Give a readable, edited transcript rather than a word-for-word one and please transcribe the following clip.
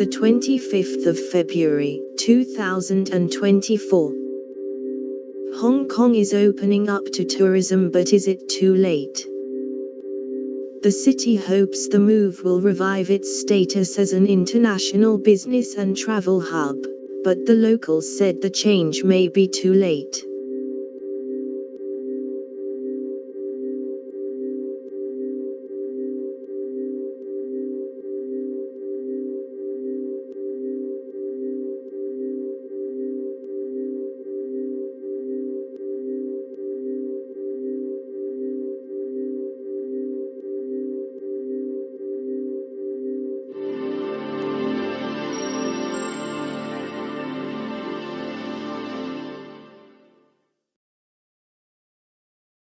the 25th of February, 2024. Hong Kong is opening up to tourism, but is it too late? The city hopes the move will revive its status as an international business and travel hub, but the locals said the change may be too late.